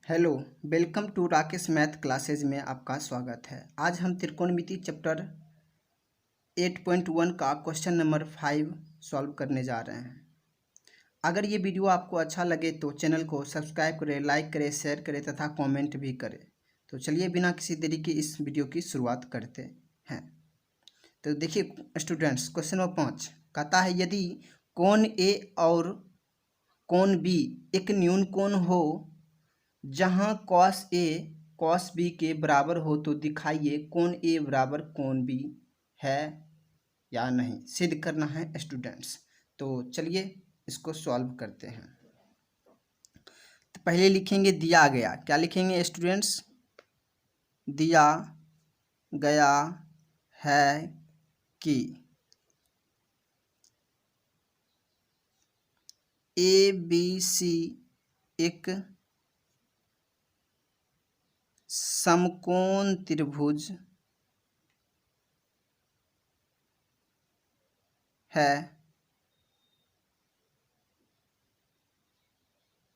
Hello, welcome to Rakesh math classes में आपका स्वागत है। आज हम त्रिकोणमिति चैप्टर 8.1 का क्वेश्चन नंबर 5 सॉल्व करने जा रहे हैं। अगर ये वीडियो आपको अच्छा लगे तो चैनल को सब्सक्राइब करें, लाइक करें, शेयर करें तथा कमेंट भी करें। तो चलिए बिना किसी देरी के इस वीडियो की शुरुआत करते हैं। तो देखिए स्टूडेंट्स, क्वेश्चन नंबर 5 कहता है यदि कोण ए और कोण बी एक न्यून कोण हो जहां कॉस ए कॉस बी के बराबर हो तो दिखाइए कोण ए बराबर कोण बी है या नहीं। सिद्ध करना है स्टूडेंट्स। तो चलिए इसको सॉल्व करते हैं। तो पहले लिखेंगे दिया गया। क्या लिखेंगे स्टूडेंट्स? दिया गया है कि ए बी सी एक समकोण त्रिभुज है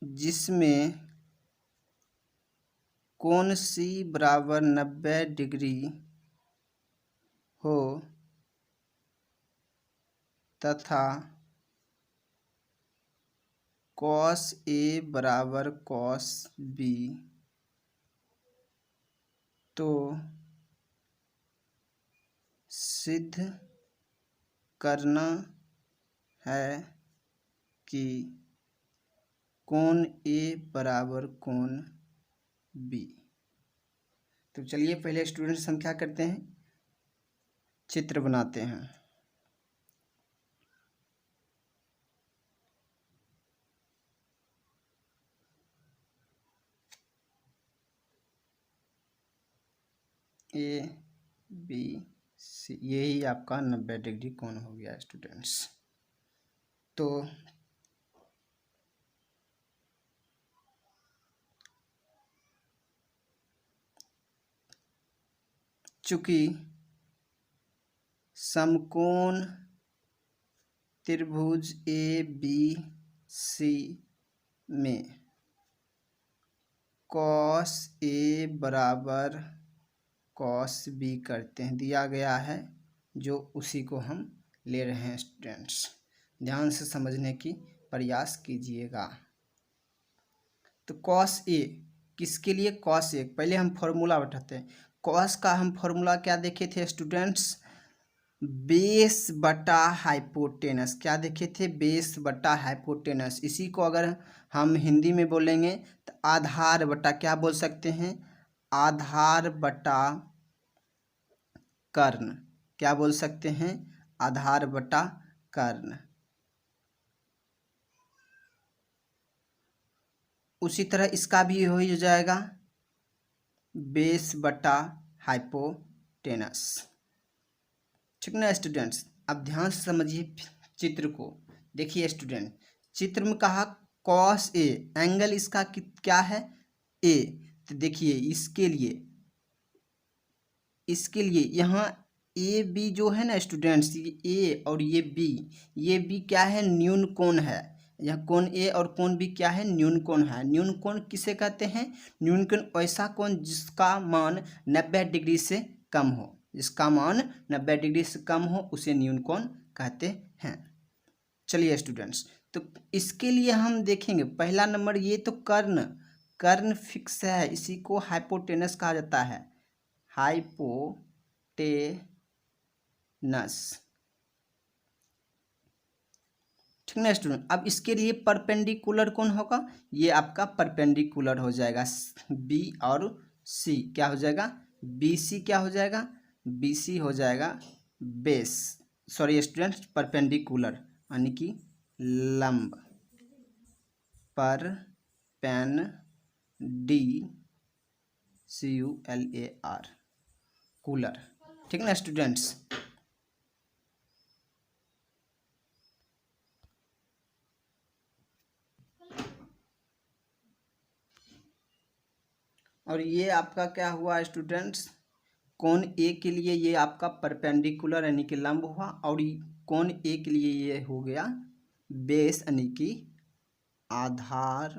जिसमें कोण सी बराबर 90 डिग्री हो तथा कॉस ए बराबर कॉस बी, तो सिद्ध करना है कि कोण ए बराबर कोण बी। तो चलिए पहले स्टूडेंट्स हम क्या करते हैं, चित्र बनाते हैं। ए बी सी, यही आपका 90 डिग्री कोण हो गया स्टूडेंट्स। तो चूंकि समकोण त्रिभुज ए बी सी में कॉस ए बराबर कॉस बी करते हैं, दिया गया है जो उसी को हम ले रहे हैं स्टूडेंट्स। ध्यान से समझने की प्रयास कीजिएगा। तो कॉस ए किसके लिए? कॉस ए, पहले हम फॉर्मूला बैठाते हैं। कॉस का हम फॉर्मूला क्या देखे थे स्टूडेंट्स? बेस बटा हाइपोटेनस। क्या देखे थे? बेस बटा हाइपोटेनस। इसी को अगर हम हिंदी में बोलेंगे तो आधार बटा, क्या बोल सकते हैं? आधार बटा कर्ण। क्या बोल सकते हैं? आधार बटा कर्ण। उसी तरह इसका भी हो जाएगा बेस बटा हाइपोटेनस। ठीक ना स्टूडेंट्स? अब ध्यान से समझिए चित्र को। देखिए स्टूडेंट, चित्र में कहा कॉस ए, एंगल इसका क्या है? ए। तो देखिए इसके लिए यहाँ ए बी जो है ना स्टूडेंट्स, ये ए और ये बी क्या है? न्यून कोण है। यह कोण ए और कोण बी क्या है? न्यून कोण है। न्यून कोण किसे कहते हैं? न्यून कोण ऐसा कोण जिसका मान 90 डिग्री से कम हो, जिसका मान 90 डिग्री से कम हो उसे न्यून कोण कहते हैं। चलिए स्टूडेंट्स, तो इसके लिए हम देखेंगे पहला नंबर, ये तो कर्ण फिक्स है, इसी को हाइपोटेनस कहा जाता है। हाइपोटेनस, ठीक ना स्टूडेंट? अब इसके लिए परपेंडिकुलर कौन होगा? ये आपका परपेंडिकुलर हो जाएगा बी और सी। क्या हो जाएगा? बी सी क्या हो जाएगा? बी सी हो जाएगा बेस, सॉरी स्टूडेंट, परपेंडिकुलर यानी कि लंब। Per pen D C U L A R, कूलर। ठीक ना स्टूडेंट्स? और ये आपका क्या हुआ स्टूडेंट्स? कोण ए के लिए ये आपका परपेंडिकुलर यानी कि लंब हुआ, और कोण ए के लिए ये हो गया बेस यानी कि आधार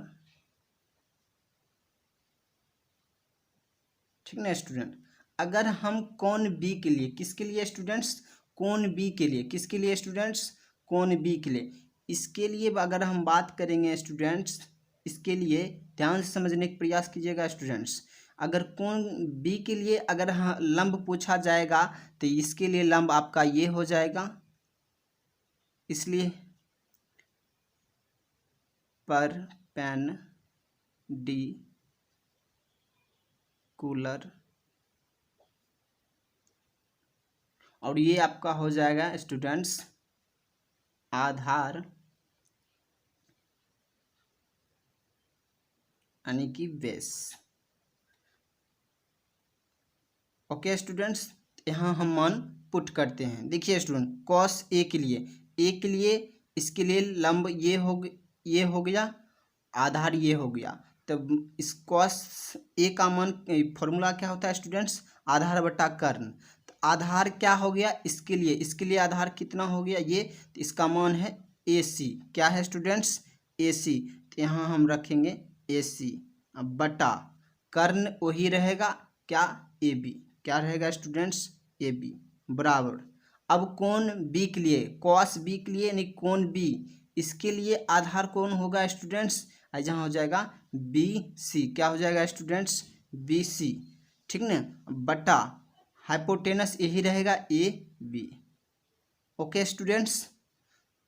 ठीक ना स्टूडेंट। अगर हम कोण बी के लिए, किसके लिए स्टूडेंट्स, कोण बी के लिए, किसके लिए स्टूडेंट्स, कोण बी के लिए, इसके लिए अगर हम बात करेंगे स्टूडेंट्स, इसके लिए ध्यान से समझने का प्रयास कीजिएगा स्टूडेंट्स। अगर कोण बी के लिए अगर हाँ लंब पूछा जाएगा तो इसके लिए लंब आपका ये हो जाएगा, इसलिए परपेंडिकुलर, और ये आपका हो जाएगा स्टूडेंट्स आधार यानी कि बेस। ओके स्टूडेंट्स, यहाँ हम मान पुट करते हैं। देखिए स्टूडेंट, कॉस ए के लिए, ए के लिए इसके लिए लंब ये हो गया, आधार ये हो गया। तब इस कॉस ए का मान फॉर्मूला क्या होता है स्टूडेंट्स, आधार बटा कर्ण। तो आधार क्या हो गया इसके लिए आधार कितना हो गया ये, तो इसका मान है ए सी। क्या है स्टूडेंट्स, ए सी। तो यहाँ हम रखेंगे ए सी बटा कर्ण वही रहेगा क्या, ए बी। क्या रहेगा स्टूडेंट्स, ए बी बराबर। अब कोण बी के लिए, कॉस बी के लिए यानी कोण बी, इसके लिए आधार कौन होगा स्टूडेंट्स, जहाँ हो जाएगा बी सी। क्या हो जाएगा स्टूडेंट्स, बी सी, ठीक ना, बटा हाइपोटेनस यही रहेगा ए बी। ओके स्टूडेंट्स,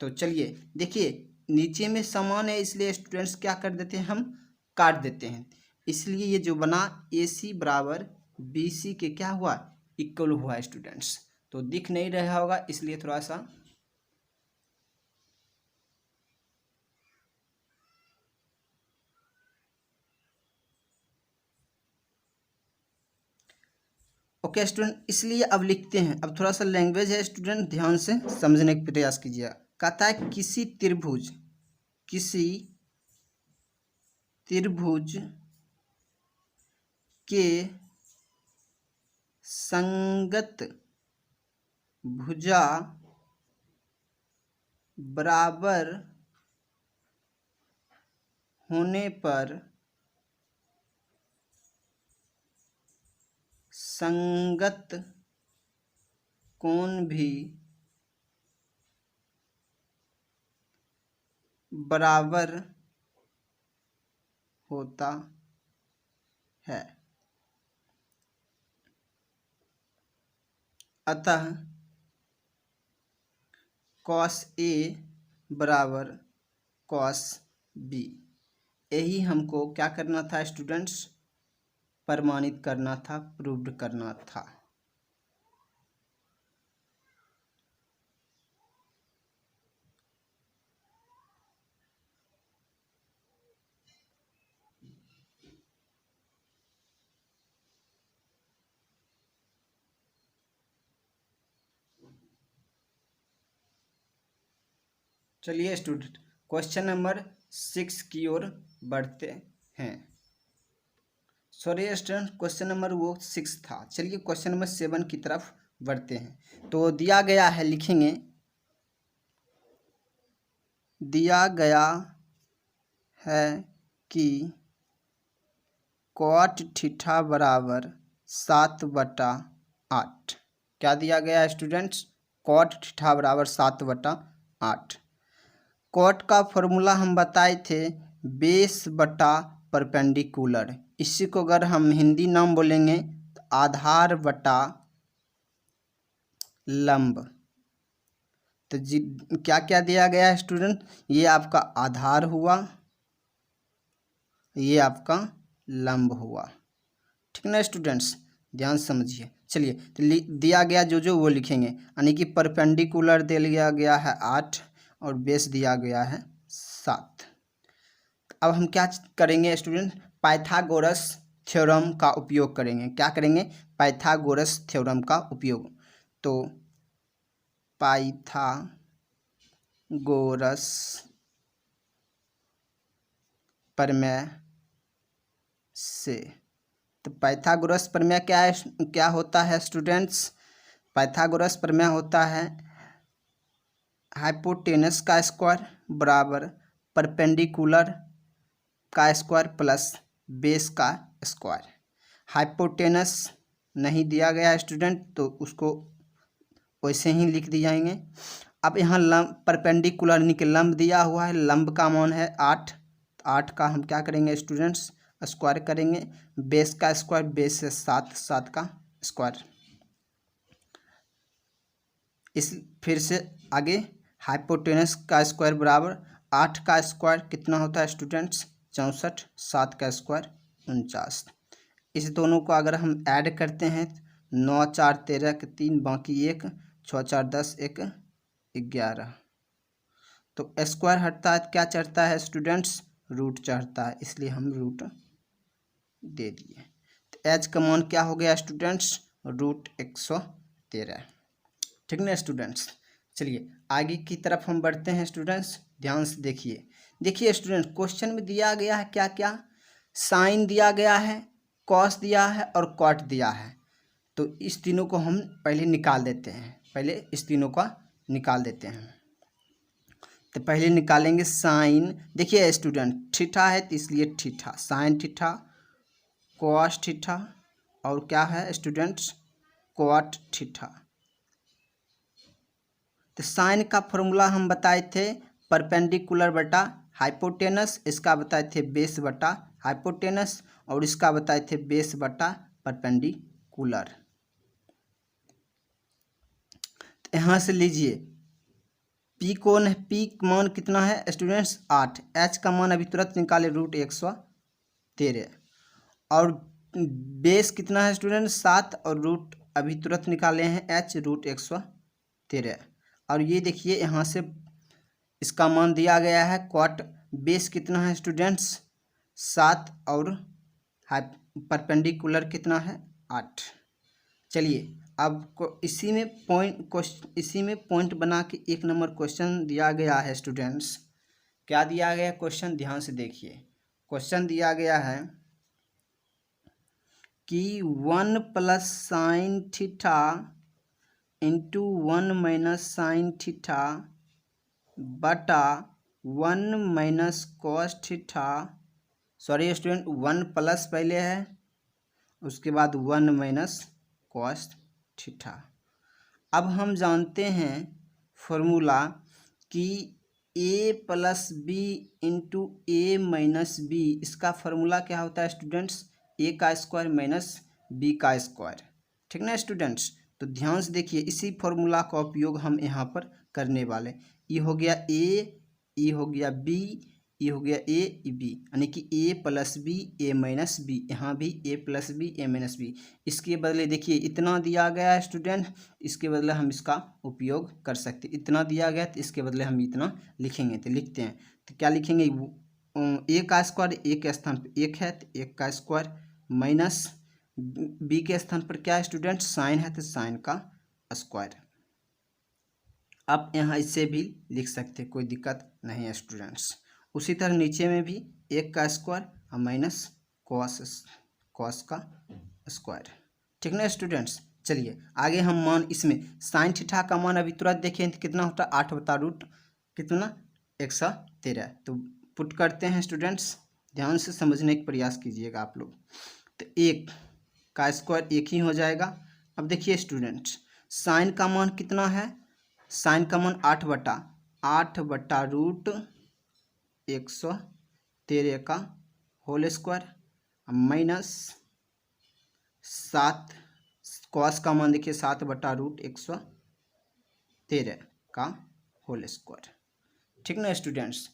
तो चलिए देखिए नीचे में समान है इसलिए स्टूडेंट्स क्या कर देते हैं, हम काट देते हैं। इसलिए ये जो बना ए सी बराबर बी सी के क्या हुआ, इक्वल हुआ स्टूडेंट्स। तो दिख नहीं रहा होगा इसलिए थोड़ा सा ओके स्टूडेंट, इसलिए अब लिखते हैं। अब थोड़ा सा लैंग्वेज है स्टूडेंट, ध्यान से समझने का प्रयास कीजिए। कहता है किसी त्रिभुज के संगत भुजा बराबर होने पर संगत कोण भी बराबर होता है। अतः कॉस ए बराबर कॉस बी, यही हमको क्या करना था स्टूडेंट्स, प्रमाणित करना था, प्रूव्ड करना था। चलिए स्टूडेंट क्वेश्चन नंबर 6 की ओर बढ़ते हैं। सॉरी स्टूडेंट, क्वेश्चन नंबर वो 6 था। चलिए क्वेश्चन नंबर 7 की तरफ बढ़ते हैं। तो दिया गया है, लिखेंगे, दिया गया है कि कॉट थीटा बराबर 7/8। क्या दिया गया है स्टूडेंट्स, कॉट थीटा बराबर 7/8। कॉट का फॉर्मूला हम बताए थे बेस बटा परपेंडिकुलर। इसी को अगर हम हिंदी नाम बोलेंगे तो आधार बटा लंब। तो जी क्या क्या दिया गया है स्टूडेंट, ये आपका आधार हुआ, ये आपका लंब हुआ, ठीक ना स्टूडेंट्स, ध्यान समझिए। चलिए तो दिया गया जो वो लिखेंगे, यानी कि परपेंडिकुलर दे लिया गया है 8 और बेस दिया गया है 7। अब हम क्या करेंगे स्टूडेंट, पाइथागोरस थ्योरम का उपयोग करेंगे। क्या करेंगे, पाइथागोरस थ्योरम का उपयोग। तो पाइथागोरस प्रमेय से, तो पाइथागोरस प्रमेय क्या होता है स्टूडेंट्स, पाइथागोरस प्रमेय होता है हाइपोटेनस का स्क्वायर बराबर परपेंडिकुलर का स्क्वायर प्लस बेस का स्क्वायर। हाइपोटेनस नहीं दिया गया स्टूडेंट, तो उसको वैसे ही लिख दिए जाएंगे। अब यहाँ लंब परपेंडिकुलर यानी कि लंब दिया हुआ है, लंब का मान है 8। 8 का हम क्या करेंगे स्टूडेंट्स, स्क्वायर करेंगे। बेस का स्क्वायर, बेस से 7, 7 का स्क्वायर। इस फिर से आगे हाइपोटेनस का स्क्वायर बराबर 8 का स्क्वायर कितना होता है स्टूडेंट्स 64, 7 का स्क्वायर 49। इस दोनों को अगर हम ऐड करते हैं 9 4 13 के 3 बाकी 1, 6 4 10 1 11। तो स्क्वायर हटता है क्या चढ़ता है स्टूडेंट्स, रूट चढ़ता है, इसलिए हम रूट दे दिए। तो एच का मान क्या हो गया स्टूडेंट्स, रूट 113। ठीक ना स्टूडेंट्स। चलिए आगे की तरफ हम बढ़ते हैं स्टूडेंट्स, ध्यान से देखिए। देखिए स्टूडेंट्स क्वेश्चन में दिया गया है क्या क्या, साइन दिया गया है, कॉस दिया है और कॉट दिया है। तो इस तीनों को हम पहले निकाल देते हैं, पहले इस तीनों का निकाल देते हैं। तो पहले निकालेंगे साइन। देखिए स्टूडेंट थीटा है तो इसलिए theta, sine theta, cos theta और क्या है स्टूडेंट्स कॉट थीटा। तो साइन का फॉर्मूला हम बताए थे परपेंडिकुलर बटा हाइपोटेनस, इसका बताए थे बेस बटा हाइपोटेनस और इसका बताए थे बेस बटा परपेंडिकुलर। तो यहाँ से लीजिए पी कौन है, पी मान कितना है स्टूडेंट्स 8, एच का मान अभी तुरंत निकाले रूट 113 और बेस कितना है स्टूडेंट्स 7 और रूट अभी तुरंत निकाले हैं एच रूट 113। और ये देखिए यहाँ से इसका मान दिया गया है क्वाट, बेस कितना है स्टूडेंट्स 7 और परपेंडिकुलर कितना है 8। चलिए अब इसी में पॉइंट बना के 1 नंबर क्वेश्चन दिया गया है स्टूडेंट्स। क्या दिया गया क्वेश्चन, ध्यान से देखिए। क्वेश्चन दिया गया है कि 1 plus sine theta into 1 minus sine theta बटा 1 minus cos theta, sorry student 1 plus पहले है उसके बाद 1 माइनस कॉस थीटा। अब हम जानते हैं फॉर्मूला कि a plus B into A minus B, इसका फॉर्मूला क्या होता है स्टूडेंट्स a का स्क्वायर माइनस b का स्क्वायर। ठीक ना स्टूडेंट्स। तो ध्यान से देखिए इसी फॉर्मूला का उपयोग हम यहाँ पर करने वाले। ये हो गया a, ये हो गया b, ये हो गया ए बी, यानी कि ए प्लस बी ए माइनस बी, यहाँ भी ए प्लस बी ए माइनस बी। इसके बदले देखिए इतना दिया गया है स्टूडेंट, इसके बदले हम इसका उपयोग कर सकते। इतना दिया गया तो इसके बदले हम इतना लिखेंगे, तो लिखते हैं। तो क्या लिखेंगे, ए का स्क्वायर ए के स्थान पर 1 है तो 1 का स्क्वायर माइनस बी के स्थान पर क्या है स्टूडेंट साइन है तो साइन का स्क्वायर। आप यहाँ इससे भी लिख सकते, कोई दिक्कत नहीं है स्टूडेंट्स। उसी तरह नीचे में भी 1 का स्क्वायर और माइनस कॉस का स्क्वायर। ठीक ना स्टूडेंट्स। चलिए आगे हम मान इसमें साइन थीटा का मान अभी तुरंत देखें तो कितना होता है 8 बटा रूट कितना 113। तो पुट करते हैं स्टूडेंट्स, ध्यान से समझने का प्रयास कीजिएगा आप लोग। तो 1 का स्क्वायर 1 ही हो जाएगा। अब देखिए स्टूडेंट्स साइन का मान कितना है, साइन का मान 8 बटा रूट 113 का होल स्क्वायर माइनस 7 कॉस का मान देखिए 7 बटा रूट 113 का होल स्क्वायर। ठीक ना स्टूडेंट्स।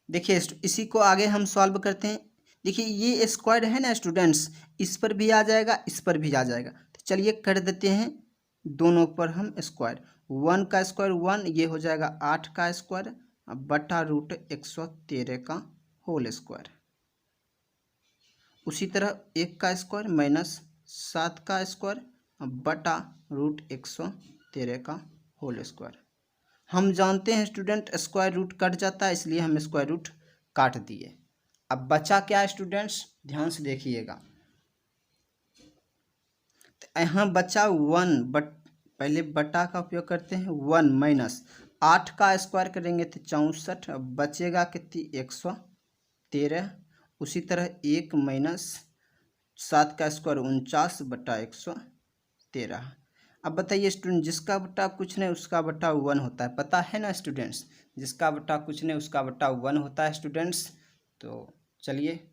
देखिए इसी को आगे हम सॉल्व करते हैं। देखिए ये स्क्वायर है ना स्टूडेंट्स, इस पर भी आ जाएगा इस पर भी आ जाएगा। तो चलिए कर देते हैं दोनों पर हम स्क्वायर। 1 का स्क्वायर 1, ये हो जाएगा 8 का स्क्वायर बटा रूट 113 का होल स्क्वायर। उसी तरह 1 का स्क्वायर माइनस 7 का स्क्वायर बटा रूट 113 का होल स्क्वायर। हम जानते हैं स्टूडेंट स्क्वायर रूट कट जाता है, इसलिए हम स्क्वायर रूट काट दिए। अब बचा क्या है स्टूडेंट्स, ध्यान से देखिएगा। यहाँ बचा 1 बट पहले बटा का उपयोग करते हैं 1 माइनस 8 का स्क्वायर करेंगे तो 64, बचेगा कितनी 113 उसी तरह 1 माइनस 7 का स्क्वायर 49/113। अब बताइए स्टूडेंट, जिसका बट्टा कुछ नहीं उसका बट्टा 1 होता है, पता है ना स्टूडेंट्स, जिसका बट्टा कुछ नहीं उसका बट्टा 1 होता है स्टूडेंट्स। तो चलिए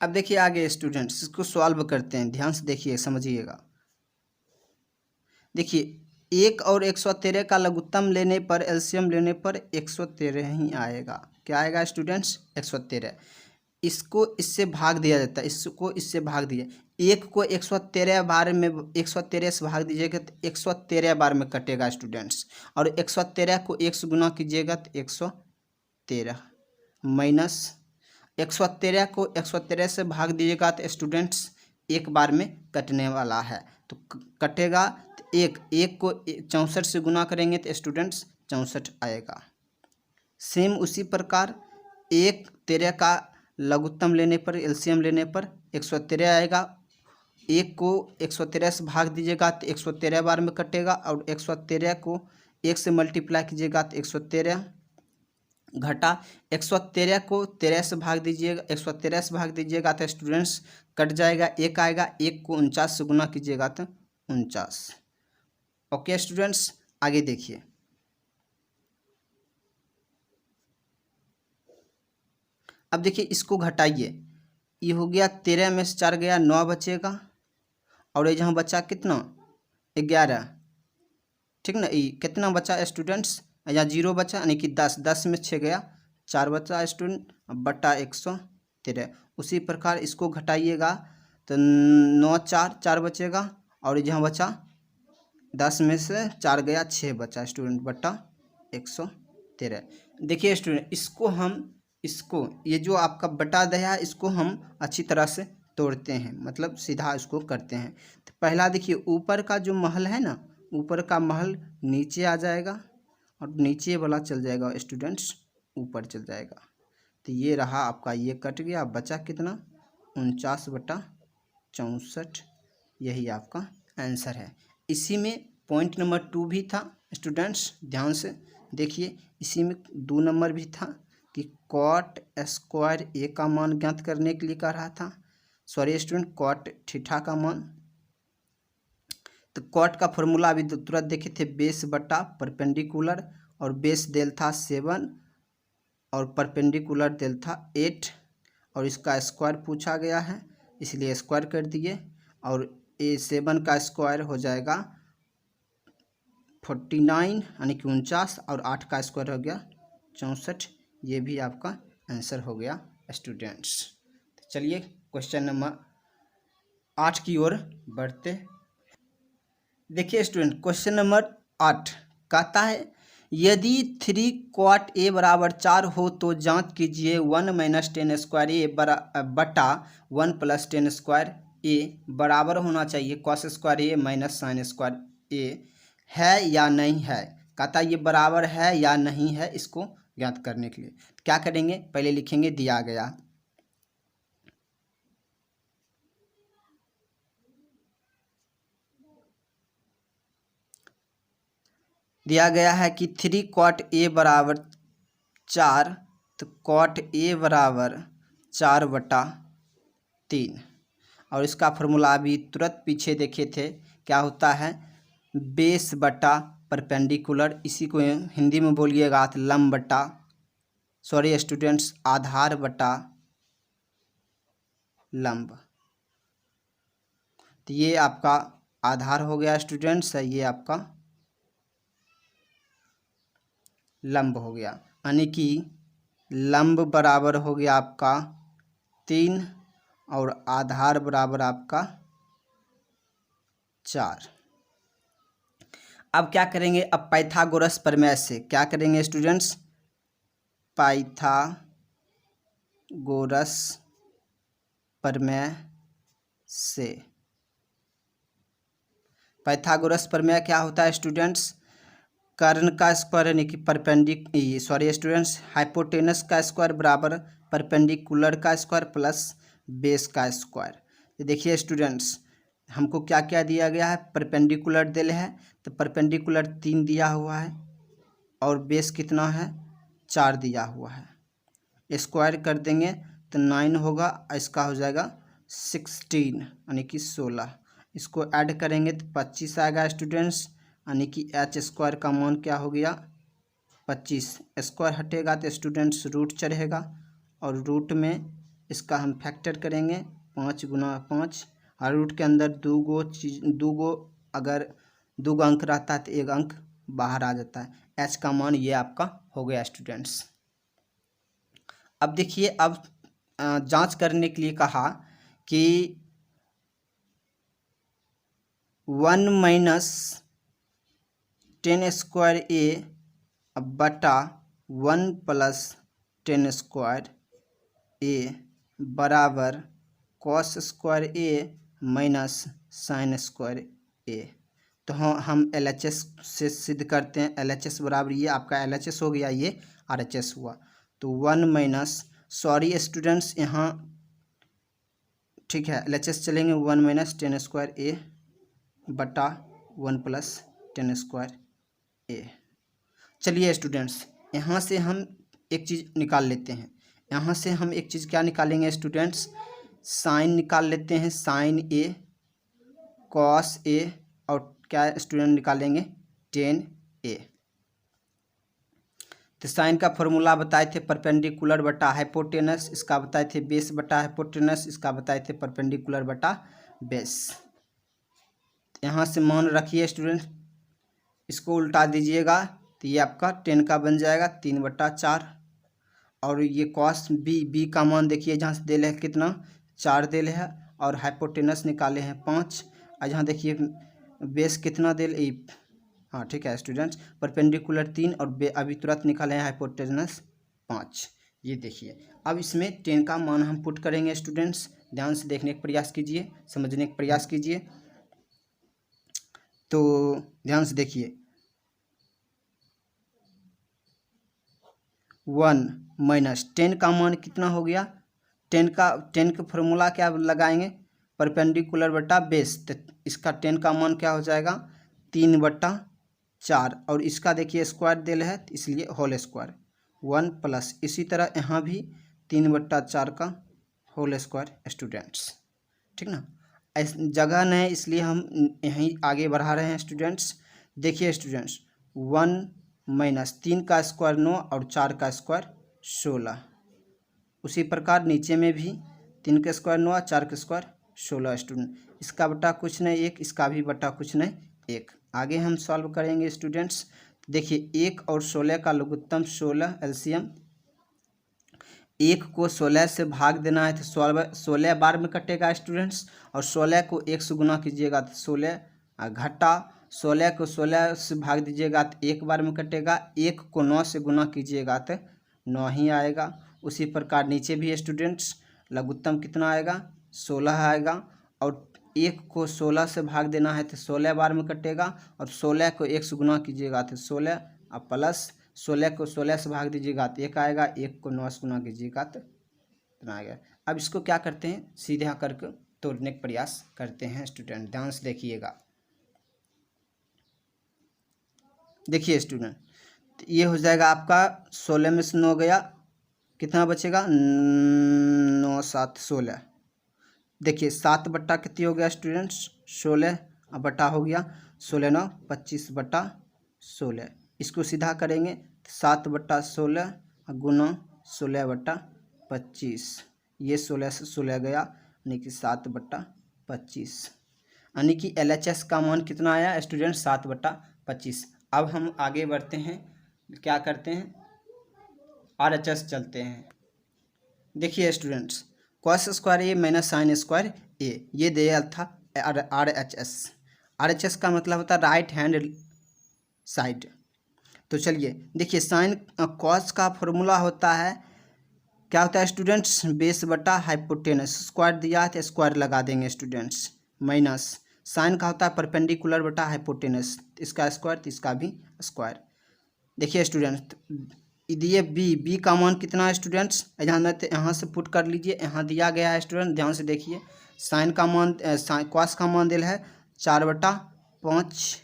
अब देखिए आगे स्टूडेंट्स, इसको सॉल्व करते हैं, ध्यान से देखिए समझिएगा। देखिए 1 और 113 का लघुत्तम लेने पर, एलसीएम लेने पर 113 ही आएगा। क्या आएगा स्टूडेंट्स? 113। इसको इससे भाग दिया जाता है, इसको इससे भाग दिया, 1 को 113 बार में 113 से भाग दीजिएगा तो 113 बार में कटेगा स्टूडेंट्स, और 113 को 1 से गुना कीजिएगा तो 113 माइनस 113 को 113 से भाग दीजिएगा तो स्टूडेंट्स एक बार में कटने वाला है, तो कटेगा तो एक को 64 से गुना करेंगे तो स्टूडेंट्स 64 आएगा। सेम उसी प्रकार 113 का लघुत्तम लेने पर, एलसीएम लेने पर 113 आएगा, 1 को 113 से भाग दीजिएगा तो 113 बार में कटेगा, और 113 को 1 से मल्टीप्लाई कीजिएगा तो 113 घटा 113 को 13 से भाग दीजिएगा, 113 से भाग दीजिएगा तो स्टूडेंट्स कट जाएगा, 1 आएगा, 1 को 49 से गुना कीजिएगा तो 49। ओके स्टूडेंट्स, आगे देखिए। अब देखिए इसको घटाइए, ये हो गया 13 में से 4 गया 9 बचेगा, और ये जहाँ बचा कितना 11, ठीक ना, ये कितना बचा स्टूडेंट्स, यहाँ 0 बचा यानी कि 10 में 6 गया 4 बचा स्टूडेंट, बटा 113। उसी प्रकार इसको घटाइएगा तो 9 4 बचेगा, और जहाँ बचा 10 में से 4 गया 6 बचा स्टूडेंट, बटा 113। देखिए स्टूडेंट, इसको ये जो आपका बटा दिया है इसको हम अच्छी तरह से तोड़ते हैं, मतलब सीधा इसको करते हैं। तो पहला देखिए ऊपर का जो महल है ना, ऊपर का महल नीचे आ जाएगा, और नीचे वाला चल जाएगा स्टूडेंट्स ऊपर चल जाएगा। तो ये रहा आपका, ये कट गया, बचा कितना 49/64, यही आपका आंसर है। इसी में पॉइंट नंबर 2 भी था स्टूडेंट्स, ध्यान से देखिए, इसी में 2 नंबर भी था कि कॉट स्क्वायर ए का मान ज्ञात करने के लिए कह रहा था, सॉरी स्टूडेंट, कॉट थीटा का मान। तो कॉट का फॉर्मूला अभी तुरंत देखे थे, बेस बटा परपेंडिकुलर, और बेस देल था 7 और परपेंडिकुलर देल था 8, और इसका स्क्वायर पूछा गया है इसलिए स्क्वायर कर दिए, और ए 7 का स्क्वायर हो जाएगा 49 यानी कि 49, और 8 का स्क्वायर हो गया 64। ये भी आपका आंसर हो गया स्टूडेंट्स। तो चलिए क्वेश्चन नंबर 8 की ओर बढ़ते। देखिए स्टूडेंट, क्वेश्चन नंबर 8 कहता है यदि 3 क्वाट ए बराबर 4 हो तो जांच कीजिए 1 माइनस 10 स्क्वायर ए बटा 1 प्लस 10 स्क्वायर ए बराबर होना चाहिए कॉस स्क्वायर ए माइनस साइन स्क्वायर ए है या नहीं है। कहता ये बराबर है या नहीं है, इसको ज्ञात करने के लिए क्या करेंगे, पहले लिखेंगे दिया गया है कि 3 क्वाट ए बराबर 4, तो क्वाट ए बराबर 4/3, और इसका फॉर्मूला अभी तुरंत पीछे देखे थे, क्या होता है, बेस बटा परपेंडिकुलर, इसी को हिंदी में बोलिएगा तो लंब बटा, सॉरी स्टूडेंट्स, आधार बटा लंब। तो ये आपका आधार हो गया स्टूडेंट्स, ये आपका लंब हो गया, यानी कि लंब बराबर हो गया आपका 3 और आधार बराबर आपका 4। अब क्या करेंगे, अब पाइथागोरस प्रमेय से क्या करेंगे स्टूडेंट्स, पाइथागोरस प्रमेय से। पाइथागोरस प्रमेय क्या होता है स्टूडेंट्स, कर्ण का स्क्वायर यानी कि सॉरी स्टूडेंट्स, हाइपोटेनस का स्क्वायर बराबर परपेंडिकुलर का स्क्वायर प्लस बेस का स्क्वायर। तो देखिए स्टूडेंट्स, हमको क्या क्या दिया गया है, परपेंडिकुलर दिल है, तो परपेंडिकुलर 3 दिया हुआ है, और बेस कितना है 4 दिया हुआ है, स्क्वायर कर देंगे तो 9 होगा, इसका हो जाएगा 16 यानी कि 16। इसको ऐड करेंगे तो 25 आएगा स्टूडेंट्स, यानी कि एच स्क्वायर का मान क्या हो गया 25। स्क्वायर हटेगा तो स्टूडेंट्स रूट चढ़ेगा, और रूट में इसका हम फैक्टर करेंगे 5 गुना 5, और रूट के अंदर दो गो अगर 2 अंक रहता है तो 1 अंक बाहर आ जाता है। एच का मान ये आपका हो गया स्टूडेंट्स। अब देखिए, अब जांच करने के लिए कहा कि 1 माइनस 10 स्क्वायर ए बटा 1 प्लस 10 स्क्वायर ए बराबर कॉस स्क्वायर ए माइनस साइन स्क्वायर ए। तो हम LHS से सिद्ध करते हैं। LHS बराबर ये आपका LHS हो गया, ये RHS हुआ। तो 1 माइनस, सॉरी स्टूडेंट्स यहाँ ठीक है LHS चलेंगे, 1 माइनस 10 स्क्वायर ए बटा 1 प्लस 10 स्क्वायर ए। चलिए स्टूडेंट्स, यहाँ से हम एक चीज़ निकाल लेते हैं। यहाँ से हम एक चीज़ क्या निकालेंगे स्टूडेंट्स, साइन निकाल लेते हैं, साइन ए कॉस ए, और क्या स्टूडेंट निकालेंगे 10 ए। तो साइन का फॉर्मूला बताए थे परपेंडिकुलर बटा हाइपोटेनस, इसका बताए थे बेस बटा हाइपोटेनस, इसका बताए थे परपेंडिकुलर बटा बेस। यहाँ से मान रखिए स्टूडेंट, इसको उल्टा दीजिएगा तो ये आपका 10 का बन जाएगा 3/4। और ये कॉस बी का मान देखिए, जहाँ से दिल है कितना 4 दिल है, और हाइपोटेनस निकाले हैं 5, और यहाँ देखिए बेस कितना दिल हाँ ठीक है स्टूडेंट्स, परपेंडिकुलर 3 और अभी तुरंत निकाले हैं हाइपोटेनस 5। ये देखिए, अब इसमें 10 का मान हम पुट करेंगे स्टूडेंट्स। ध्यान से देखने का प्रयास कीजिए, समझने का प्रयास कीजिए। तो ध्यान से देखिए, 1 माइनस 10 का मान कितना हो गया, 10 का फॉर्मूला क्या लगाएंगे, परपेंडिकुलर बटा बेस। तो इसका 10 का मान क्या हो जाएगा 3/4, और इसका देखिए स्क्वायर दिल है इसलिए होल स्क्वायर 1 प्लस, इसी तरह यहाँ भी 3/4 का होल स्क्वायर स्टूडेंट्स, ठीक ना। जगह नहीं इसलिए हम यहीं आगे बढ़ा रहे हैं स्टूडेंट्स। देखिए स्टूडेंट्स, 1 माइनस 3 का स्क्वायर 9 और 4 का स्क्वायर 16। उसी प्रकार नीचे में भी 3 का स्क्वायर 9, 4 का स्क्वायर 16 स्टूडेंट। इसका बटा कुछ नहीं 1, इसका भी बटा कुछ नहीं 1। आगे हम सॉल्व करेंगे स्टूडेंट्स। देखिए 1 और 16 का लघुत्तम 16 एलसीएम, 1 को 16 से भाग देना है तो 16 बार में कटेगा स्टूडेंट्स, और 16 को 1 से गुना कीजिएगा तो 16 घटा, 16 को 16 से भाग दीजिएगा तो 1 बार में कटेगा, 1 को 9 से गुना कीजिएगा तो 9 ही आएगा। उसी प्रकार नीचे भी स्टूडेंट्स लघुत्तम कितना आएगा 16 आएगा, और 1 को 16 से भाग देना है तो 16 बार में कटेगा, और 16 को 1 से गुना कीजिएगा तो 16 और प्लस 16 को 16 से भाग दीजिएगा तो 1 आएगा, 1 को 9 से गुना कीजिएगा तो इतना आएगा। अब इसको क्या करते हैं, सीधा करके तोड़ने का प्रयास करते हैं स्टूडेंट। ध्यान से देखिएगा, देखिए स्टूडेंट, तो ये हो जाएगा आपका 16 में से 9 गया, कितना बचेगा 9 7 16। देखिए 7 बट्टा कितनी हो गया स्टूडेंट्स 16, अब बटा हो गया 16 9 25/16। इसको सीधा करेंगे 7/16 गुना 16/25, ये 16 से 16 गया यानी कि 7/25, यानी कि LHS का मान कितना आया स्टूडेंट 7/25। अब हम आगे बढ़ते हैं, क्या करते हैं RHS चलते हैं। देखिए स्टूडेंट्स, कॉस स्क्वायर ए माइनस साइन स्क्वायर ए, ये दिया था RHS का मतलब होता है राइट हैंड साइड। तो चलिए देखिए, साइन कॉस का फॉर्मूला होता है, क्या होता है स्टूडेंट्स बेस बटा हाइपोटेनस, स्क्वायर दिया है तो स्क्वायर लगा देंगे स्टूडेंट्स, माइनस साइन का होता है परपेंडिकुलर बटा हाइपोटेनस, इसका स्क्वायर तो इसका भी स्क्वायर। देखिए स्टूडेंट्स, दिए बी का मान कितना है स्टूडेंट्स, यहाँ से पुट कर लीजिए, यहाँ दिया गया है स्टूडेंट। ध्यान से देखिए, साइन का मान कॉस का मान दिल है 4/5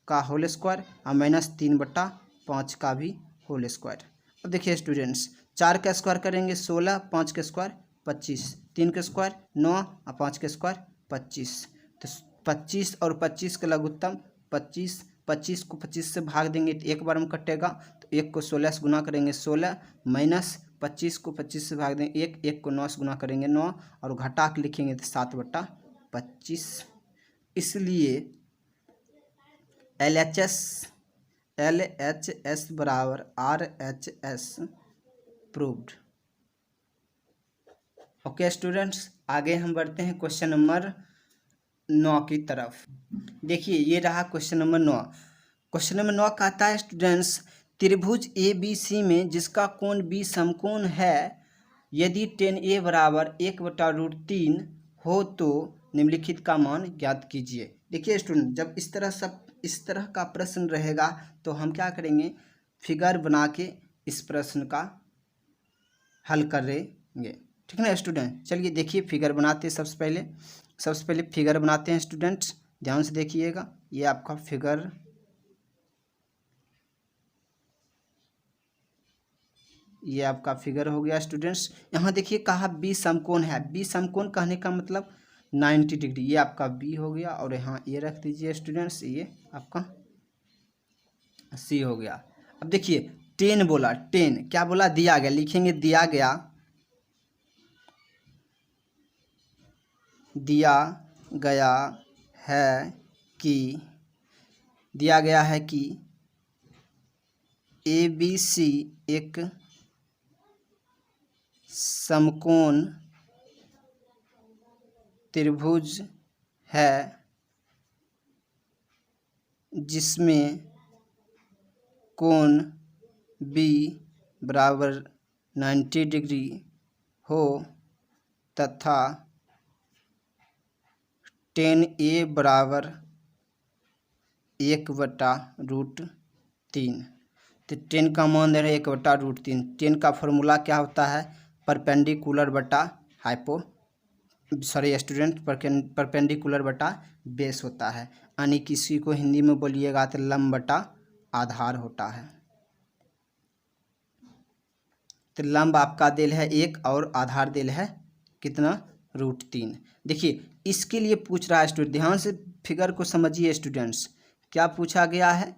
का होल स्क्वायर और माइनस 3/5 का भी होल स्क्वायर। अब देखिए स्टूडेंट्स, 4 का स्क्वायर करेंगे 16, 5 का स्क्वायर 25, 3 का स्क्वायर 9 और 5 का स्क्वायर 25। तो 25 और 25 का लघुत्तम 25, 25 को 25 से भाग देंगे तो एक बार में कटेगा, तो 1 को 16 से गुना करेंगे 16, माइनस 25 को 25 से भाग देंगे 1, 1 को 9 से गुना करेंगे 9, और घटा के लिखेंगे तो 7/25। इसलिए LHS बराबर RHS प्रूव्ड। ओके स्टूडेंट्स, आगे हम बढ़ते हैं क्वेश्चन नंबर 9 की तरफ। देखिए ये रहा क्वेश्चन नंबर 9। क्वेश्चन नंबर 9 कहता है स्टूडेंट्स, त्रिभुज ABC में जिसका कोण B समकोण है, यदि tan A बराबर 1/√3 हो तो निम्नलिखित का मान ज्ञात कीजिए। देखिए स्टूडेंट, जब इस तरह का प्रश्न रहेगा तो हम क्या करेंगे, फिगर बना के इस प्रश्न का हल करेंगे। ठीक है ना स्टूडेंट। चलिए देखिए फिगर बनाते हैं। सबसे पहले फिगर बनाते हैं स्टूडेंट्स, ध्यान से देखिएगा। ये आपका फिगर, ये आपका फिगर हो गया स्टूडेंट्स। यहाँ देखिए कहा B समकोण है। B समकोण कहने का मतलब 90 डिग्री। ये आपका B हो गया, और यहाँ ये रख दीजिए स्टूडेंट्स, ये आपका C हो गया। अब देखिए 10 बोला, 10 क्या बोला, दिया गया, लिखेंगे दिया गया है कि ABC एक समकोण त्रिभुज है जिसमें कोण B बराबर 90 डिग्री हो तथा tan A बराबर 1/√3। तो 10 का मान दे रहे 1/√3। 10 का फॉर्मूला क्या होता है, परपेंडिकुलर बटा परपेंडिकुलर बटा बेस होता है। यानी किसी को हिंदी में बोलिएगा तो लंब बटा आधार होता है। तो लंब आपका दिल है 1 और आधार दिल है कितना, √3। देखिए इसके लिए पूछ रहा है स्टूडेंट, ध्यान से फिगर को समझिए स्टूडेंट्स। क्या पूछा गया है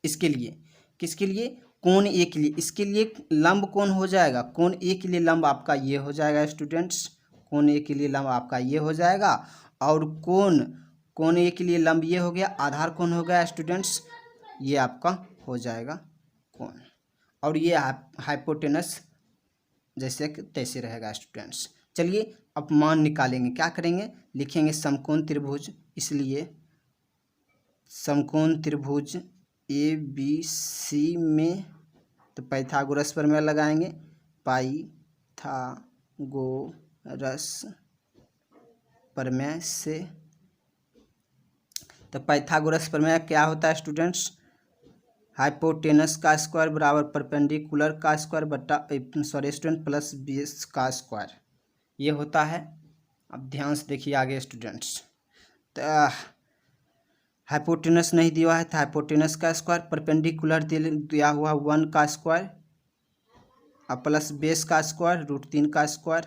इसके लिए, किसके लिए, कोण A के लिए। इसके लिए लंब कौन हो जाएगा, कोण A के लिए लंब आपका ये हो जाएगा स्टूडेंट्स। कोण A के लिए लंब आपका ये हो जाएगा, और कोण A के लिए लंब ये हो गया, आधार कौन हो गया स्टूडेंट्स, ये आपका हो जाएगा कोण, और ये हाइपोटेनस जैसे कि तैसे रहेगा स्टूडेंट्स। चलिए अब मान निकालेंगे, क्या करेंगे, लिखेंगे समकोण त्रिभुज, इसलिए समकोण त्रिभुज ABC में तो पाइथागोरस प्रमेय लगाएंगे, पाइथागोरस प्रमेय से। तो पाइथागोरस प्रमेय क्या होता है स्टूडेंट्स, हाइपोटेनस का स्क्वायर बराबर परपेंडिकुलर का स्क्वायर बटा स्टूडेंट प्लस बेस का स्क्वायर, ये होता है। अब ध्यान से देखिए आगे स्टूडेंट्स। तो हाइपोटेनस नहीं दिया है तो हाइपोटेनस का स्क्वायर, परपेंडिकुलर दिया हुआ 1 का स्क्वायर और प्लस बेस का स्क्वायर √3 का स्क्वायर।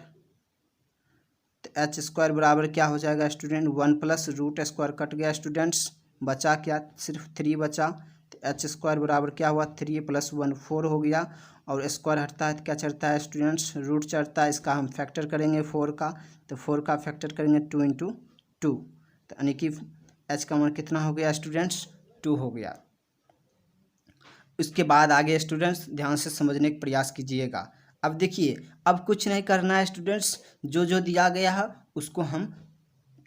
तो h स्क्वायर बराबर क्या हो जाएगा student, 1 plus root square cut गया स्टूडेंट्स, बचा क्या, सिर्फ 3 बचा। तो h स्क्वायर बराबर क्या हुआ, 3 + 1 4 हो गया, और स्क्वायर हटता है तो क्या चढ़ता है स्टूडेंट्स, रूट चढ़ता है। इसका हम फैक्टर करेंगे 4 का, तो 4 का फैक्टर करेंगे 2 × 2, तो यानी कि h का मान कितना हो गया स्टूडेंट्स, 2 हो गया। उसके बाद आगे स्टूडेंट्स ध्यान से समझने का प्रयास कीजिएगा। अब देखिए अब कुछ नहीं करना है स्टूडेंट्स, जो दिया गया है उसको हम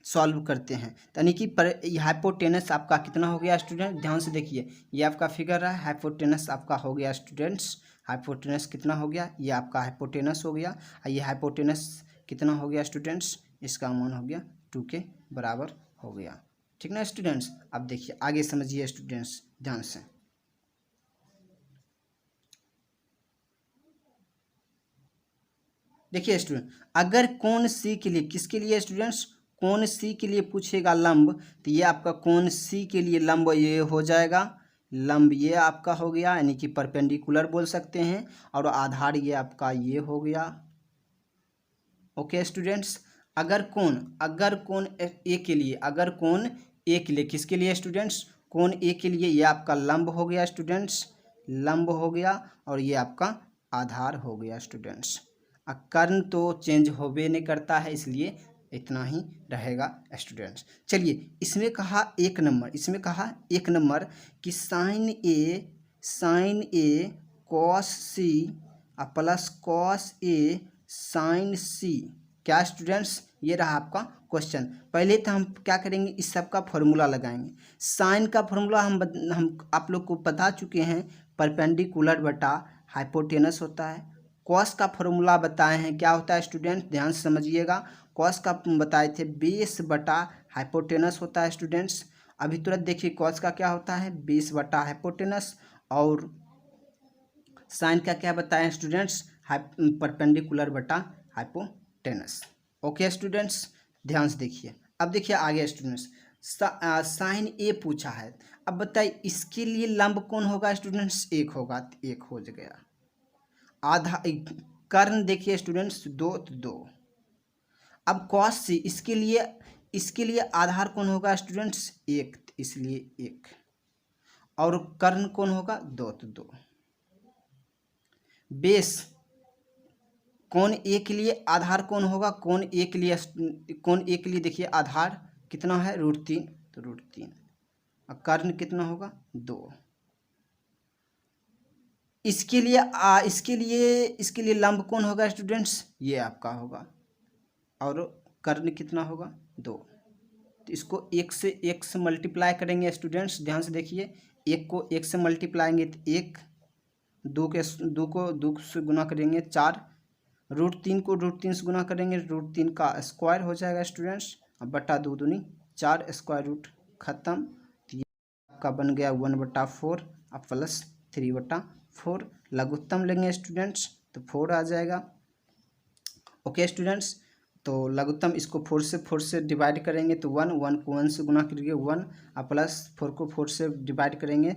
सॉल्व करते हैं। यानी कि हाइपोटेनस आपका कितना हो गया स्टूडेंट, ध्यान से देखिए, ये आपका फिगर है, हाइपोटेनस आपका हो गया स्टूडेंट्स। हाइपोटेनस कितना हो गया, ये आपका हाइपोटेनस हो गया, और ये हाइपोटेनस कितना हो गया स्टूडेंट्स, इसका मान हो गया 2 के बराबर हो गया। ठीक ना स्टूडेंट्स। अब देखिए आगे समझिए स्टूडेंट्स ध्यान से। देखिए स्टूडेंट, अगर कोण C के लिए, किसके लिए स्टूडेंट्स, कोण C के लिए पूछेगा लंब, तो ये आपका कोण C के लिए लंब ये हो जाएगा, लंब ये आपका हो गया, यानी कि परपेंडिकुलर बोल सकते हैं, और आधार ये आपका ये हो गया। ओके स्टूडेंट्स, अगर कोण ए के लिए, अगर कोण ए के लिए, किसके लिए स्टूडेंट्स, कोण ए के लिए ये आपका लंब हो गया स्टूडेंट्स, लंब हो गया, और ये आपका आधार हो गया स्टूडेंट्स। कर्ण तो चेंज होबे नहीं करता है, इसलिए इतना ही रहेगा स्टूडेंट्स। चलिए इसमें कहा एक नंबर, इसमें कहा एक नंबर कि sign A cos C plus cos A sign सी। क्या स्टूडेंट्स, ये रहा आपका क्वेश्चन। पहले तो हम क्या करेंगे, इस सब का फॉर्मूला लगाएंगे। साइन का फॉर्मूला हम आप लोग को बता चुके हैं, परपेंडिकुलर बटा हाइपोटेनस होता है। कॉस का फॉर्मूला बताए हैं, क्या होता है स्टूडेंट, ध्यान से समझिएगा। कॉस का बताए थे बेस बटा हाइपोटेनस होता है स्टूडेंट्स। अभी तुरंत देखिए कॉस का क्या होता है, बेस बटा हाइपोटेनस, और साइन का क्या बताए हैं स्टूडेंट्स, परपेंडिकुलर बटा हाइपोटेनस। ओके स्टूडेंट्स, ध्यान से देखिए। अब देखिए आगे स्टूडेंट्स, साइन ए पूछा है। अब बताइए इसके लिए लंब कौन होगा स्टूडेंट्स, एक होगा, तो एक हो गया। आधा कर्ण देखिए स्टूडेंट्स, दो तो दो। अब कॉस सी, इसके लिए आधार कौन होगा स्टूडेंट्स, एक, इसलिए एक, और कर्ण कौन होगा, दो तो दो। बेस कौन ए के लिए आधार कौन होगा, कौन ए के लिए देखिए आधार कितना है, √3, तो √3, और कर्ण कितना होगा, 2। इसके लिए लंब कौन होगा स्टूडेंट्स, ये आपका होगा, और कर्ण कितना होगा, 2। तो इसको एक से मल्टीप्लाई करेंगे स्टूडेंट्स, ध्यान से देखिए। एक को एक से मल्टीप्लाएंगे तो एक, दो को दो से गुना करेंगे 4, √3 को √3 से गुना करेंगे, √3 का स्क्वायर हो जाएगा स्टूडेंट्स, अब बटा 2 दूनी 4, स्क्वायर रूट खत्म। तो ये आपका बन गया 1/4 अब प्लस 3/4। लघुत्तम लेंगे स्टूडेंट्स तो 4 आ जाएगा। ओके स्टूडेंट्स, तो लघुत्तम इसको 4 से डिवाइड करेंगे तो 1 को 1 से गुना करेंगे 1, और प्लस 4 को 4 से डिवाइड करेंगे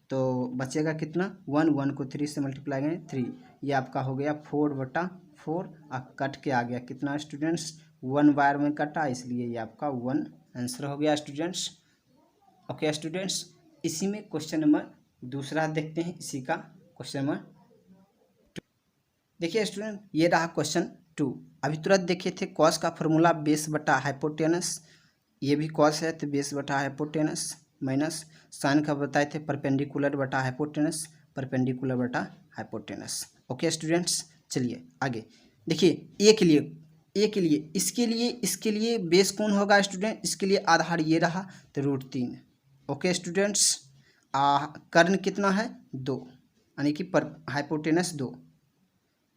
तो बचेगा कितना, 1 को 3 से मल्टीप्लाई करेंगे 3। ये आपका हो गया 4/4, और कट के आ गया कितना स्टूडेंट्स, 1 बार में कटा, इसलिए ये आपका 1 आंसर हो गया स्टूडेंट्स। ओके स्टूडेंट्स, इसी में क्वेश्चन नंबर दूसरा देखते हैं, इसी का क्वेश्चन नंबर 2। देखिए स्टूडेंट, ये रहा क्वेश्चन 2। अभी तुरंत देखे थे कॉस का फॉर्मूला बेस बटा हाइपोटेनस, ये भी कॉस है तो बेस बटा हाइपोटेनस, माइनस साइन का बताए थे परपेंडिकुलर बटा हाइपोटेनस, परपेंडिकुलर बटा हाइपोटेनस। ओके स्टूडेंट्स, चलिए आगे देखिए। ए के लिए इसके लिए बेस कौन होगा स्टूडेंट, इसके लिए आधार ये रहा तो √3। ओके स्टूडेंट्स, कर्ण कितना है, 2, यानी कि पर हाइपोटेनस 2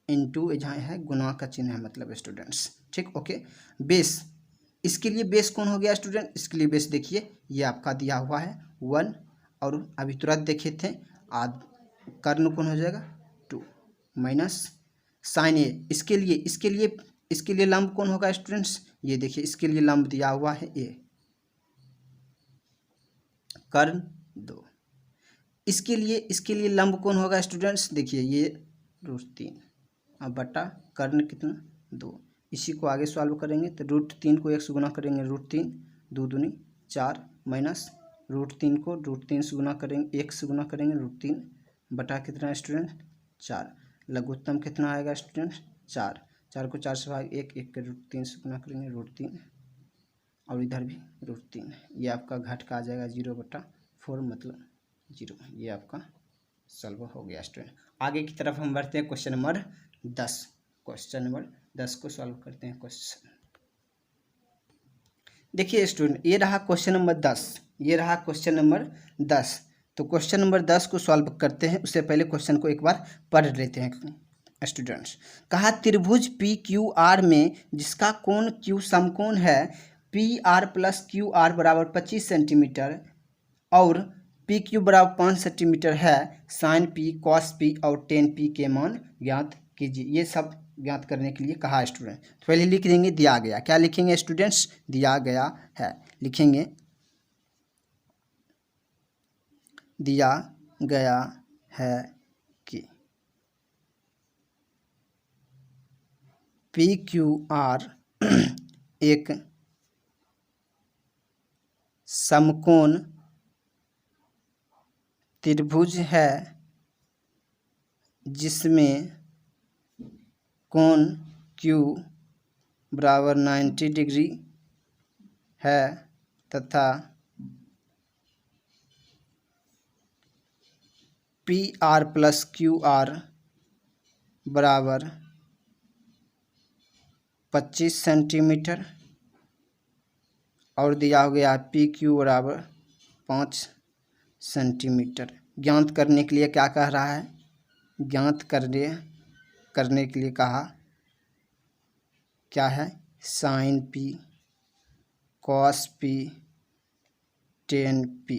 इंटू जहाँ है गुना का चिन्ह है मतलब स्टूडेंट्स, ठीक। ओके, बेस, इसके लिए बेस कौन हो गया स्टूडेंट, इसके लिए बेस देखिए ये आपका दिया हुआ है 1, और अभी तुरंत देखे थे कर्ण कौन हो जाएगा 2, माइनस साइन ए, इसके लिए लंब कौन होगा स्टूडेंट्स, ये देखिए इसके लिए लंब दिया हुआ है ए, कर्ण 2। इसके लिए लंब कौन होगा स्टूडेंट्स, देखिए ये √3, अब बटा कर्ण कितना 2। इसी को आगे सॉल्व करेंगे तो √3 को 1 से गुना करेंगे √3, 2 दूनी 4, माइनस √3 को √3 से गुना करेंगे, 1 से गुना करेंगे √3 बटा कितना स्टूडेंट 4। लघुत्तम कितना आएगा स्टूडेंट 4, 4 को 4 से भाग 1, 1 के √3 से गुना करेंगे √3, और इधर भी √3, ये आपका घट का आ जाएगा 0/4 मतलब 0। ये आपका सॉल्व हो गया स्टूडेंट। आगे की तरफ हम बढ़ते हैं क्वेश्चन नंबर 10। क्वेश्चन नंबर 10 को सॉल्व करते हैं। क्वेश्चन देखिए स्टूडेंट, ये रहा क्वेश्चन नंबर 10, ये रहा क्वेश्चन नंबर 10। तो क्वेश्चन नंबर 10 को सॉल्व करते हैं, उससे पहले क्वेश्चन को एक बार पढ़ लेते हैं स्टूडेंट्स। कहा त्रिभुज PQR में जिसका कोण Q समकोण है PR + QR = 25 सेंटीमीटर और PQ = 5 सेंटीमीटर है, साइन P, कॉस P और tan P के मान ज्ञात कीजिए। ये सब ज्ञात करने के लिए कहा स्टूडेंट। तो पहले लिख देंगे दिया गया, क्या लिखेंगे स्टूडेंट्स, दिया गया है, लिखेंगे दिया गया है कि पी क्यू आर एक समकोण त्रिभुज है जिसमें कोण Q बराबर 90 डिग्री है तथा P R plus Q R बराबर 25 सेंटीमीटर और दिया हो गया पी क्यू बराबर 5 सेंटीमीटर। ज्ञात करने के लिए क्या कह रहा है? ज्ञात करने के लिए कहा क्या है? Sine P cos P tan P,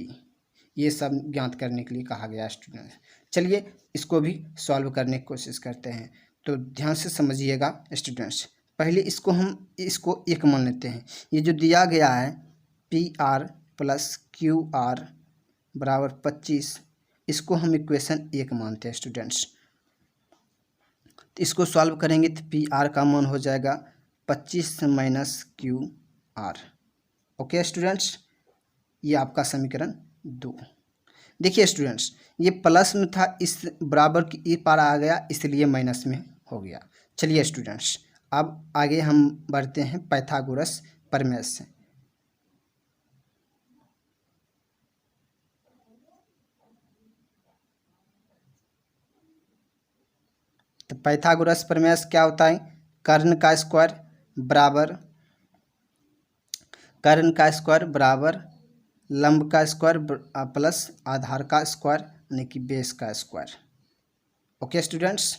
ये सब ज्ञात करने के लिए कहा गया स्टूडेंट। चलिए इसको भी सॉल्व करने की कोशिश करते हैं। तो ध्यान से समझिएगा स्टूडेंट्स। पहले इसको एक मान लेते हैं। ये जो दिया गया है P R plus Q R बराबर 25, इसको हम इक्वेशन 1 मानते हैं स्टूडेंट्स। तो इसको सॉल्व करेंगे तो पी आर का मान हो जाएगा 25 minus Q R. Okay students, ये आपका समीकरण 2। देखिए स्टूडेंट्स, ये प्लस में था, इस बराबर की ई पार आ गया इसलिए माइनस में हो गया। चलिए स्टूडेंट्स, अब आगे हम बढ़ते हैं पाइथागोरस प्रमेय से। तो पाइथागोरस प्रमेय क्या होता है? कर्ण का स्क्वायर बराबर लंब का स्क्वायर प्लस आधार का स्क्वायर यानी कि बेस का स्क्वायर। ओके स्टूडेंट्स,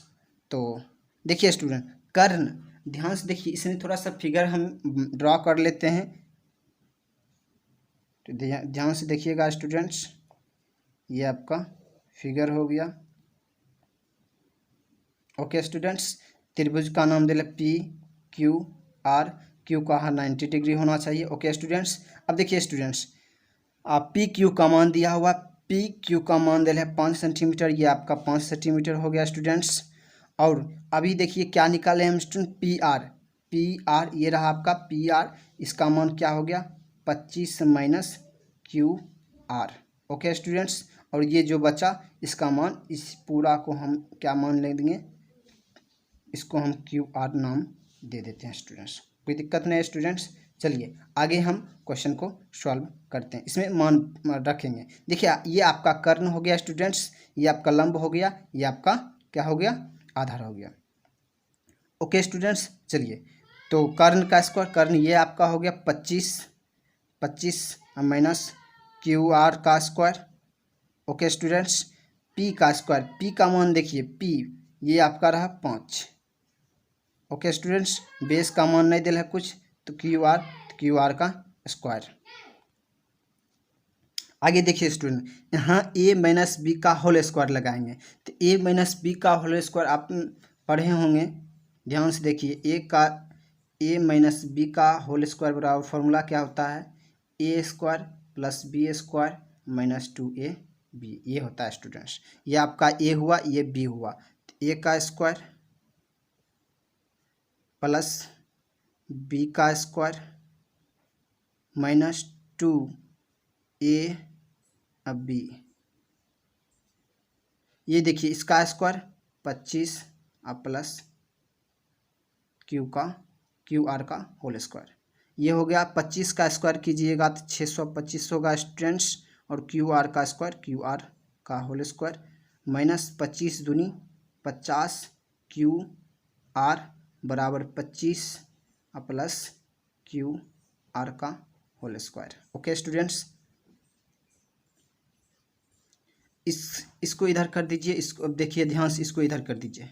तो देखिए स्टूडेंट, कर्ण, ध्यान से देखिए, इसमें थोड़ा सा फिगर हम ड्रॉ कर लेते हैं। तो ध्यान से देखिएगा स्टूडेंट्स, ये आपका फिगर हो गया। ओके स्टूडेंट्स, त्रिभुज का नाम दे ले पी क्यू आर, क्यू का 90 डिग्री होना चाहिए। ओके स्टूडेंट्स, अब देखिए स्टूडेंट्स, आप पी क्यू का मान दिया हुआ, पी क्यू का मान दे है 5 सेंटीमीटर, ये आपका 5 सेंटीमीटर हो गया स्टूडेंट्स। और अभी देखिए क्या निकाले हम स्टूडेंट, पी आर ये रहा आपका पी आर, इसका मान क्या हो गया 25 minus Q R. Okay students, और ये जो बचा इसका मान, इस पूरा को हम क्या मान ले देंगे, इसको हम क्यू आर नाम दे देते हैं स्टूडेंट्स। कोई दिक्कत नहीं है स्टूडेंट्स। चलिए आगे हम क्वेश्चन को सॉल्व करते हैं, इसमें मान रखेंगे। देखिए ये आपका कर्ण हो गया स्टूडेंट्स, ये आपका लंब हो गया, ये आपका क्या हो गया, आधार हो गया। ओके स्टूडेंट्स, चलिए तो कर्ण का स्क्वायर, कर्ण ये आपका हो गया 25 माइनस क्यू आर का स्क्वायर। ओके स्टूडेंट्स, पी का स्क्वायर, पी का मान देखिए, पी ये आपका रहा 5। ओके स्टूडेंट्स, बेस का मान नहीं दिल है कुछ, तो क्यू आर का स्क्वायर। आगे देखिए स्टूडेंट, यहाँ ए माइनस बी का होल स्क्वायर लगाएंगे। तो ए माइनस बी का होल स्क्वायर आप पढ़े होंगे, ध्यान से देखिए। ए माइनस बी का होल स्क्वायर बराबर फॉर्मूला क्या होता है, A square plus B square minus 2ab, ये होता है स्टूडेंट्स। ये आपका ए हुआ, ये बी हुआ, तो ए का स्क्वायर प्लस बी का स्क्वायर माइनस 2ab, ये देखिए इसका स्क्वायर 25 और प्लस क्यू आर का होल स्क्वायर। ये हो गया 25 का स्क्वायर कीजिएगा तो 625 होगा स्टूडेंट्स, और क्यू आर का स्क्वायर, क्यू आर का होल स्क्वायर माइनस 25 दूनी 50, क्यू आर बराबर 25 प्लस क्यू आर का होल स्क्वायर। ओके स्टूडेंट्स, इसको इधर कर दीजिए, इसको अब देखिए ध्यान से, इसको इधर कर दीजिए।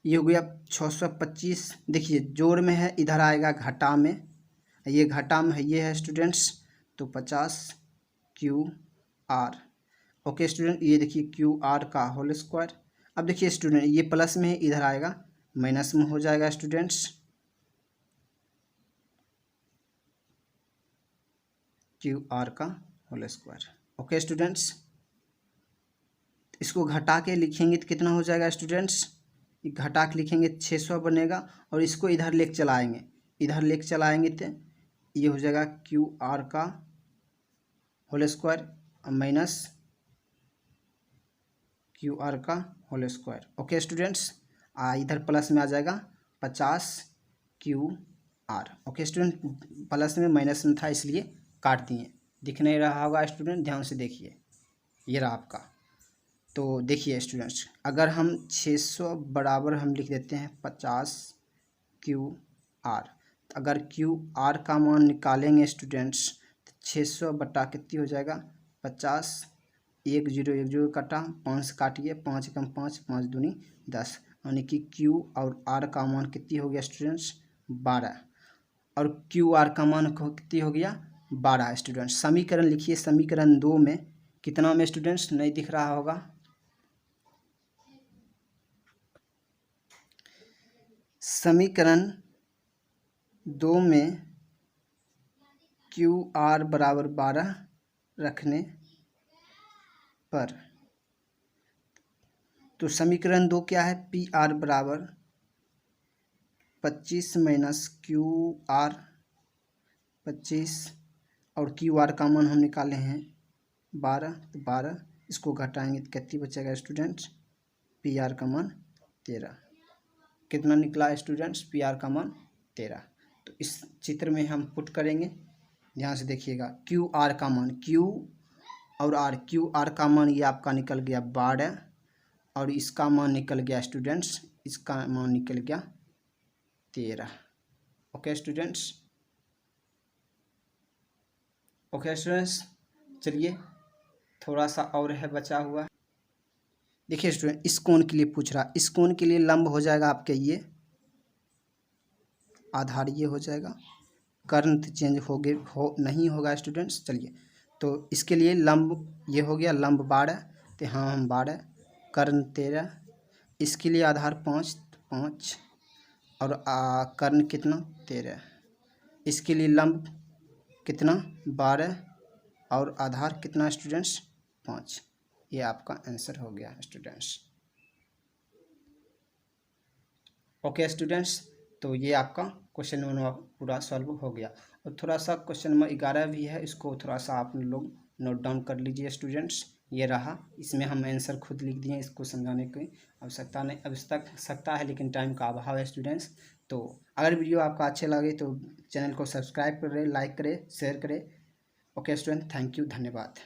ये हो गया 625, देखिए जोड़ में है, इधर आएगा घटा में, ये घटा में है, ये है स्टूडेंट्स, तो 50 क्यू आर। ओके स्टूडेंट, ये देखिए क्यू आर का होल स्क्वायर। अब देखिए स्टूडेंट, ये प्लस में है, इधर आएगा माइनस में हो जाएगा स्टूडेंट्स, क्यू आर का होल स्क्वायर। ओके स्टूडेंट्स, इसको घटा के लिखेंगे तो कितना हो जाएगा स्टूडेंट्स, घटा के लिखेंगे 600 बनेगा, और इसको इधर लेके चलाएंगे, इधर लेके चलाएंगे तो ये हो जाएगा क्यू आर का whole square minus Q R का होल स्क्वायर। ओके स्टूडेंट्स, इधर प्लस में आ जाएगा 50 Q R. Okay student, plus में माइनस में था इसलिए काट दिए, दिख नहीं रहा होगा स्टूडेंट, ध्यान से देखिए, ये रहा आपका। तो देखिए स्टूडेंट्स, अगर हम 600 बराबर हम लिख देते हैं 50 क्यू आर, अगर क्यू आर का मान निकालेंगे स्टूडेंट्स तो 600 बटा कितनी हो जाएगा 50, 1 0 कटा, 5 से काटिए, 5 कम 5, 5 दूनी 10, यानी कि क्यू और आर का मान कितनी हो गया स्टूडेंट्स 12, और क्यू आर का मान कितनी हो गया 12 स्टूडेंट्स। समीकरण लिखिए, समीकरण 2 में कितना में स्टूडेंट्स, नहीं दिख रहा होगा, समीकरण 2 में क्यू आर बराबर 12 रखने पर, तो समीकरण 2 क्या है, पी आर बराबर 25 माइनस क्यू आर 25, और क्यू आर का मान हम निकाले हैं 12, तो 12 इसको घटाएंगे तो कितनी बचेगा स्टूडेंट्स, पी आर का मान 13। कितना निकला स्टूडेंट्स, पी आर का मान 13। तो इस चित्र में हम पुट करेंगे, ध्यान से देखिएगा, क्यू आर का मान, क्यू और आर, क्यू आर का मान ये आपका निकल गया 12, और इसका मान निकल गया स्टूडेंट्स, इसका मान निकल गया 13। ओके स्टूडेंट्स, ओके स्टूडेंट्स, चलिए थोड़ा सा और है बचा हुआ। देखिए स्टूडेंट, इस कोण के लिए पूछ रहा, इस कोण के लिए लंब हो जाएगा आपके ये, आधार ये हो जाएगा, कर्ण चेंज हो नहीं होगा स्टूडेंट्स। चलिए, तो इसके लिए लंब ये हो गया, लंब 12, तो यहाँ हम 12, कर्ण 13, इसके लिए आधार 5, और कर्ण कितना 13, इसके लिए लंब कितना 12, और आधार कितना स्टूडेंट्स 5। ये आपका आंसर हो गया स्टूडेंट्स। ओके स्टूडेंट्स, तो ये आपका क्वेश्चन नंबर पूरा सॉल्व हो गया। और थोड़ा सा क्वेश्चन नंबर 11 भी है, इसको थोड़ा सा आप लोग नोट डाउन कर लीजिए स्टूडेंट्स। ये रहा, इसमें हम आंसर खुद लिख दिए, इसको समझाने की आवश्यकता है, लेकिन टाइम का अभाव है स्टूडेंट्स। तो अगर वीडियो आपका अच्छे लगे तो चैनल को सब्सक्राइब करें, लाइक करें, शेयर करें। ओके स्टूडेंट, थैंक यू, धन्यवाद।